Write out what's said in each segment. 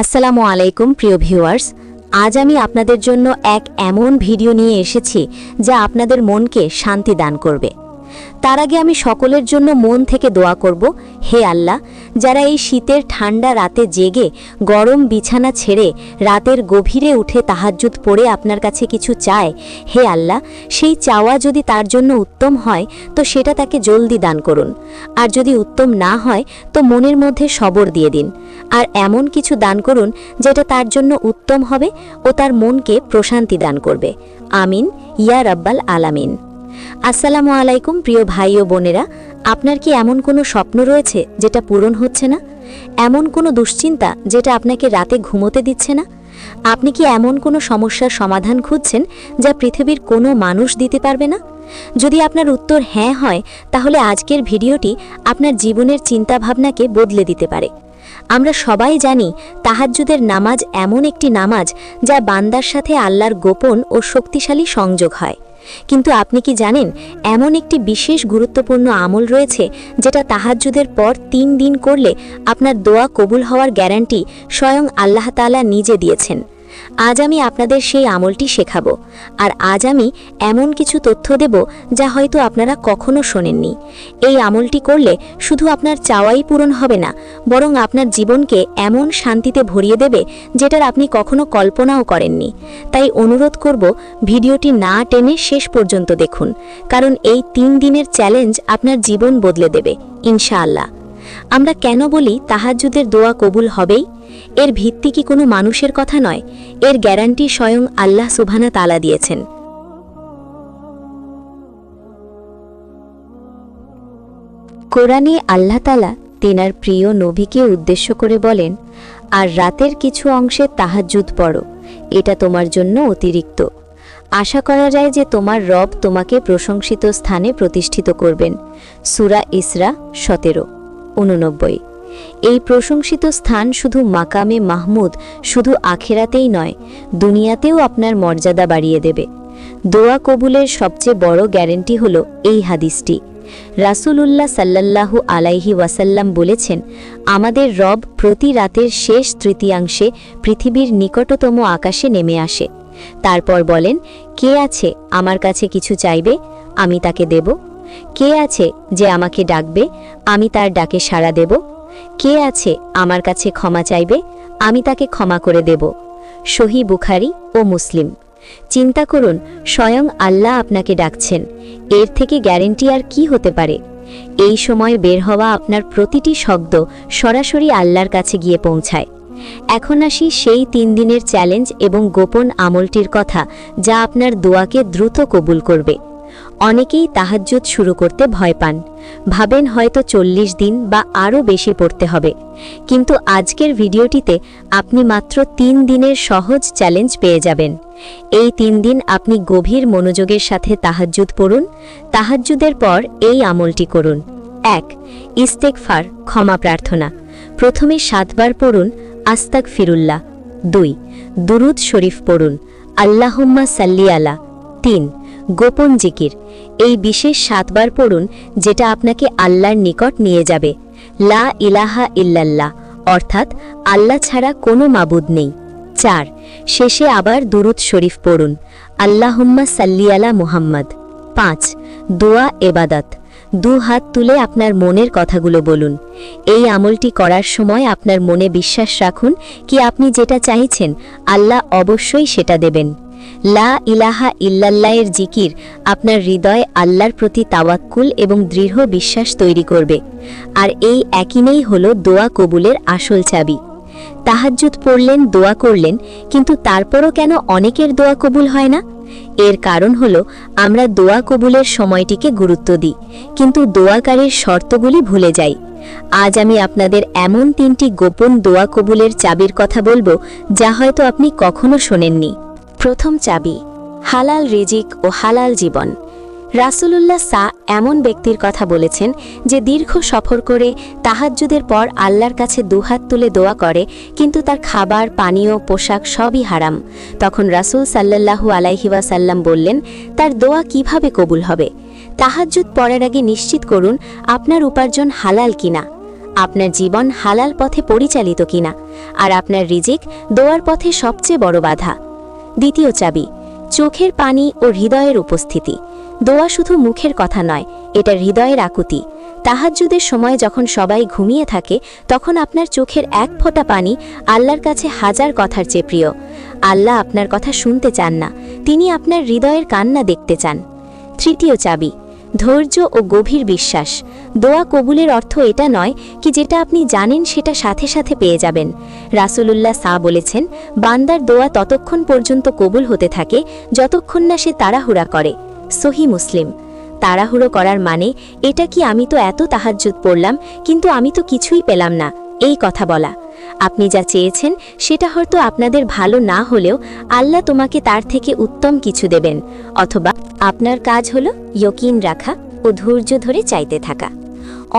আসসালামু আলাইকুম প্রিয় ভিউয়ার্স, আজ আমি আপনাদের জন্য এক এমন ভিডিও নিয়ে এসেছি যা আপনাদের মনকে শান্তি দান করবে। তার আগে আমি সকলের জন্য মন থেকে দোয়া করব, হে আল্লাহ, যারা এই শীতের ঠান্ডা রাতে জেগে গরম বিছানা ছেড়ে রাতের গভীরে উঠে তাহাজ্জুদ পড়ে আপনার কাছে কিছু চায়, হে আল্লাহ, সেই চাওয়া যদি তার জন্য উত্তম হয় তো সেটা তাকে জলদি দান করুন, আর যদি উত্তম না হয় তো মনের মধ্যে সবর দিয়ে দিন, আর এমন কিছু দান করুন যেটা তার জন্য উত্তম হবে ও তার মনকে প্রশান্তি দান করবে। আমিন ইয়া রাব্বাল আলামিন। আসসালামু আলাইকুম প্রিয় ভাই ও বোনেরা, আপনার কি এমন কোনো স্বপ্ন রয়েছে যেটা পূরণ হচ্ছে না? এমন কোনো দুশ্চিন্তা যেটা আপনাকে রাতে ঘুমোতে দিচ্ছে না? আপনি কি এমন কোনো সমস্যার সমাধান খুঁজছেন যা পৃথিবীর কোনো মানুষ দিতে পারবে না? যদি আপনার উত্তর হ্যাঁ হয়, তাহলে আজকের ভিডিওটি আপনার জীবনের চিন্তাভাবনাকে বদলে দিতে পারে। আমরা সবাই জানি তাহাজ্জুদের নামাজ এমন একটি নামাজ যা বান্দার সাথে আল্লাহর গোপন ও শক্তিশালী সংযোগ হয়। কিন্তু আপনি কি জানেন এমন একটি বিশেষ গুরুত্বপূর্ণ আমল রয়েছে যেটা তাহাজ্জুদের পর ৩ দিন করলে আপনার দোয়া কবুল হওয়ার গ্যারান্টি স্বয়ং আল্লাহ তাআলা নিজে দিয়েছেন। আজ আমি আপনাদের সেই আমলটি শেখাবো, আর আজ আমি এমন কিছু তথ্য দেব যা হয়তো আপনারা কখনো শোনেননি। এই আমলটি করলে শুধু আপনার চাওয়াই পূরণ হবে না, বরং আপনার জীবনকে এমন শান্তিতে ভরিয়ে দেবে যেটার আপনি কখনো কল্পনাও করেননি। তাই অনুরোধ করব, ভিডিওটি না টেনে শেষ পর্যন্ত দেখুন, কারণ এই ৩ দিনের চ্যালেঞ্জ আপনার জীবন বদলে দেবে ইনশাআল্লাহ। আমরা কেন বলি তাহাজ্জুদের দোয়া কবুল হবেই? এর ভিত্তি কি কোনো মানুষের কথা নয়, এর গ্যারান্টি স্বয়ং আল্লাহ সুবহানাহু তাআলা দিয়েছেন। কোরআনে আল্লাহ তাআলা তিনার প্রিয় নবীকে উদ্দেশ্য করে বলেন, আর রাতের কিছু অংশে তাহাজ্জুদ পড়ো, এটা তোমার জন্য অতিরিক্ত। আশা করা যায় যে তোমার রব তোমাকে প্রশংসিত স্থানে প্রতিষ্ঠিত করবেন। সূরা ইসরা 17:89। এই প্রশংসিত স্থান শুধু মাকামে মাহমুদ শুধু আখেরাতেই নয়, দুনিয়াতেও আপনার মর্যাদা বাড়িয়ে দেবে। দোয়া কবুলের সবচেয়ে বড় গ্যারান্টি হলো এই হাদিসটি। রাসূলুল্লাহ সাল্লাল্লাহু আলাইহি ওয়াসাল্লাম বলেছেন, আমাদের রব প্রতি রাতের শেষ তৃতীয়াংশে পৃথিবীর নিকটতম আকাশে নেমে আসে। তারপর বলেন, কে আছে আমার কাছে কিছু চাইবে, আমি তাকে দেব? কে আছে যে আমাকে ডাকবে, আমি তার ডাকে সাড়া দেব? কে আছে আমার কাছে ক্ষমা চাইবে, আমি তাকে ক্ষমা করে দেব? সহিহ বুখারী ও মুসলিম। চিন্তা করুন, স্বয়ং আল্লাহ আপনাকে ডাকছেন, এর থেকে গ্যারান্টি আর কি হতে পারে? এই সময় বের হওয়া আপনার প্রতিটি শব্দ সরাসরি আল্লাহর কাছে গিয়ে পৌঁছায়। এখন আসি সেই ৩ দিনের চ্যালেঞ্জ এবং গোপন আমলটির কথা যা আপনার দোয়াকে দ্রুত কবুল করবে। অনেকেই তাহাজ্জুদ শুরু করতে ভয় পান, ভাবেন হয়তো 40 দিন বা আরও বেশি পড়তে হবে। কিন্তু আজকের ভিডিওটিতে আপনি মাত্র ৩ দিনের সহজ চ্যালেঞ্জ পেয়ে যাবেন। এই ৩ দিন আপনি গভীর মনোযোগের সাথে তাহাজ্জুদ পড়ুন। তাহাজ্জুদের পর এই আমলটি করুন। ১. ইস্তেগফার, ক্ষমা প্রার্থনা। প্রথমে 7 বার পড়ুন আস্তাগফিরুল্লাহ। ২. দুরুদ শরীফ পড়ুন, আল্লাহুম্মা সাল্লি আলা। ৩. গোপন জিকির, এই বিশেষ 7 বার পড়ুন যেটা আপনাকে আল্লাহর নিকট নিয়ে যাবে। লা ইলাহা ইল্লাল্লাহ, অর্থাৎ আল্লাহ ছাড়া কোনো মাবুদ নেই। ৪. শেষে আবার দুরুদ শরীফ পড়ুন, আল্লাহুম্মা সাল্লি আলা মুহাম্মদ। ৫. দোয়া এবাদত, 2 হাত তুলে আপনার মনের কথাগুলো বলুন। এই আমলটি করার সময় আপনার মনে বিশ্বাস রাখুন কি আপনি যেটা চাইছেন আল্লাহ অবশ্যই সেটা দেবেন। লা ইলাহা ইল্লাল্লাহের জিকির আপনার হৃদয়ে আল্লাহর প্রতি তাওয়াক্কুল এবং দৃঢ় বিশ্বাস তৈরি করবে, আর এই একইনেই হলো দোয়া কবুলের আসল চাবি। তাহাজ্জুদ পড়লেন, দোয়া করলেন, কিন্তু তারপরও কেন অনেকের দোয়া কবুল হয় না? এর কারণ হলো আমরা দোয়া কবুলের সময়টিকে গুরুত্ব দিই, কিন্তু দোয়াকারীর শর্তগুলি ভুলে যাই। আজ আমি আপনাদের এমন 3টি গোপন দোয়া কবুলের চাবির কথা বলবো যা হয়তো আপনি কখনো শোনেননি। প্রথম চাবি, হালাল রিজিক ও হালাল জীবন। রাসূলুল্লাহ এমন ব্যক্তির কথা বলেছেন যে দীর্ঘ সফর করে তাহাজ্জুদের পর আল্লাহর কাছে 2 হাত তুলে দোয়া করে, কিন্তু তার খাবার, পানীয়, পোশাক সবই হারাম। তখন রাসূল সাল্লাল্লাহু আলাইহি ওয়াসাল্লাম বললেন, তার দোয়া কিভাবে কবুল হবে? তাহাজ্জুদ পড়ার আগে নিশ্চিত করুন আপনার উপার্জন হালাল কিনা। আপনার জীবন হালাল পথে পরিচালিত কিনা, আর আপনার রিজিক দোয়ার পথে সবচেয়ে বড় বাধা। দ্বিতীয় চাবি, চোখের পানি ও হৃদয়ের উপস্থিতি। দোয়া শুধু মুখের কথা নয়, এটা হৃদয়ের আকুতি। তাহাজ্জুদের সময় যখন সবাই ঘুমিয়ে থাকে, তখন আপনার চোখের এক ফোঁটা পানি আল্লাহর কাছে হাজার কথার চেয়ে প্রিয়। আল্লাহ আপনার কথা শুনতে চান না, তিনি আপনার হৃদয়ের কান্না দেখতে চান। তৃতীয় চাবি, ধৈর্য ও গভীর বিশ্বাস। দোয়া কবুলের অর্থ এটা নয় কি যেটা আপনি জানেন সেটা সাথে সাথে পেয়ে যাবেন। রাসূলুল্লাহ বলেছেন, বান্দার দোয়া ততক্ষণ পর্যন্ত কবুল হতে থাকে যতক্ষণ না সে তাড়াহুড়া করে। সহিহ মুসলিম। তাড়াহুড়ো করার মানে এটা কি আমি তো এত তাহাজ্জুদ পড়লাম কিন্তু আমি তো কিছুই পেলাম না, এই কথা বলা। আপনি যা চেয়েছেন সেটা হয়তো আপনাদের ভালো না হলেও আল্লাহ তোমাকে তার থেকে উত্তম কিছু দেবেন। অথবা আপনার কাজ হলো ইয়াকিন রাখা ও ধৈর্য ধরে চাইতে থাকা।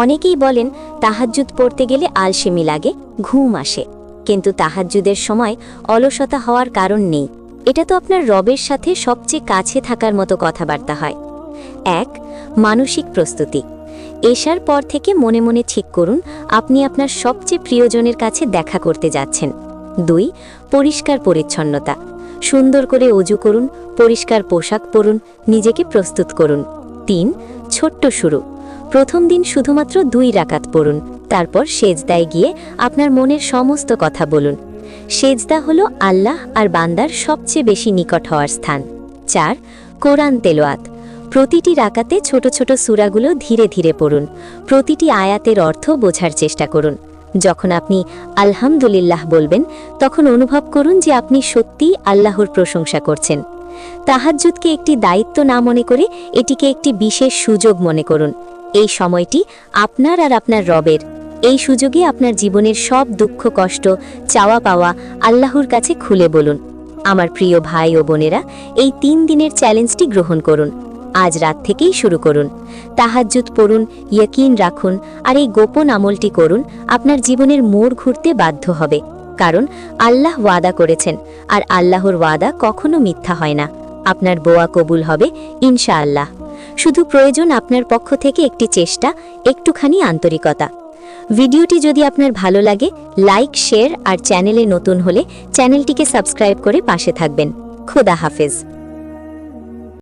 অনেকেই বলেন তাহাজ্জুদ পড়তে গেলে আলসেমি লাগে, ঘুম আসে, কিন্তু তাহাজ্জুদের সময় অলসতা হওয়ার কারণ নেই। এটা তো আপনার রবের সাথে সবচেয়ে কাছে থাকার মতো কথাবার্তা হয়। 1. মানসিক প্রস্তুতি। এশার পর থেকে মনে মনে ঠিক করুন আপনি আপনার সবচেয়ে প্রিয়জনের কাছে দেখা করতে যাচ্ছেন। 2. পরিষ্কার পরিচ্ছন্নতা। সুন্দর করে ওযু করুন, পরিষ্কার পোশাক পরুন, নিজেকে প্রস্তুত করুন। 3. ছোট্ট শুরু। প্রথম দিন শুধুমাত্র 2 রাকাত পড়ুন, তারপর সেজদায় গিয়ে আপনার মনের সমস্ত কথা বলুন। সেজদা হলো আল্লাহ আর বান্দার সবচেয়ে বেশি নিকট হওয়ার স্থান। 4. কোরআন তেলাওয়াত। প্রতিটি রাকাতে ছোট ছোট সূরাগুলো ধীরে ধীরে পড়ুন, প্রতিটি আয়াতের অর্থ বোঝার চেষ্টা করুন। যখন আপনি আলহামদুলিল্লাহ বলবেন, তখন অনুভব করুন যে আপনি সত্যিই আল্লাহর প্রশংসা করছেন। তাহাজ্জুদকে একটি দায়িত্ব না মনে করে এটিকে একটি বিশেষ সুযোগ মনে করুন। এই সময়টি আপনার আর আপনার রবের। এই সুযোগে আপনার জীবনের সব দুঃখ কষ্ট চাওয়া পাওয়া আল্লাহর কাছে খুলে বলুন। আমার প্রিয় ভাই ও বোনেরা, এই 3 দিনের চ্যালেঞ্জটি গ্রহণ করুন। আজ রাত থেকেই শুরু করুন। তাহাজ্জুদ পড়ুন, ইয়াকিন রাখুন, আর এই গোপন আমলটি করুন। আপনার জীবনের মোড় ঘুরতে বাধ্য হবে, কারণ আল্লাহ ওয়াদা করেছেন, আর আল্লাহর ওয়াদা কখনো মিথ্যা হয় না। আপনার দোয়া কবুল হবে ইনশাআল্লাহ। শুধু প্রয়োজন আপনার পক্ষ থেকে একটি চেষ্টা, একটুখানি আন্তরিকতা। ভিডিওটি যদি আপনার ভালো লাগে, লাইক, শেয়ার আর চ্যানেলে নতুন হলে চ্যানেলটিকে সাবস্ক্রাইব করে পাশে থাকবেন। খোদা হাফেজ।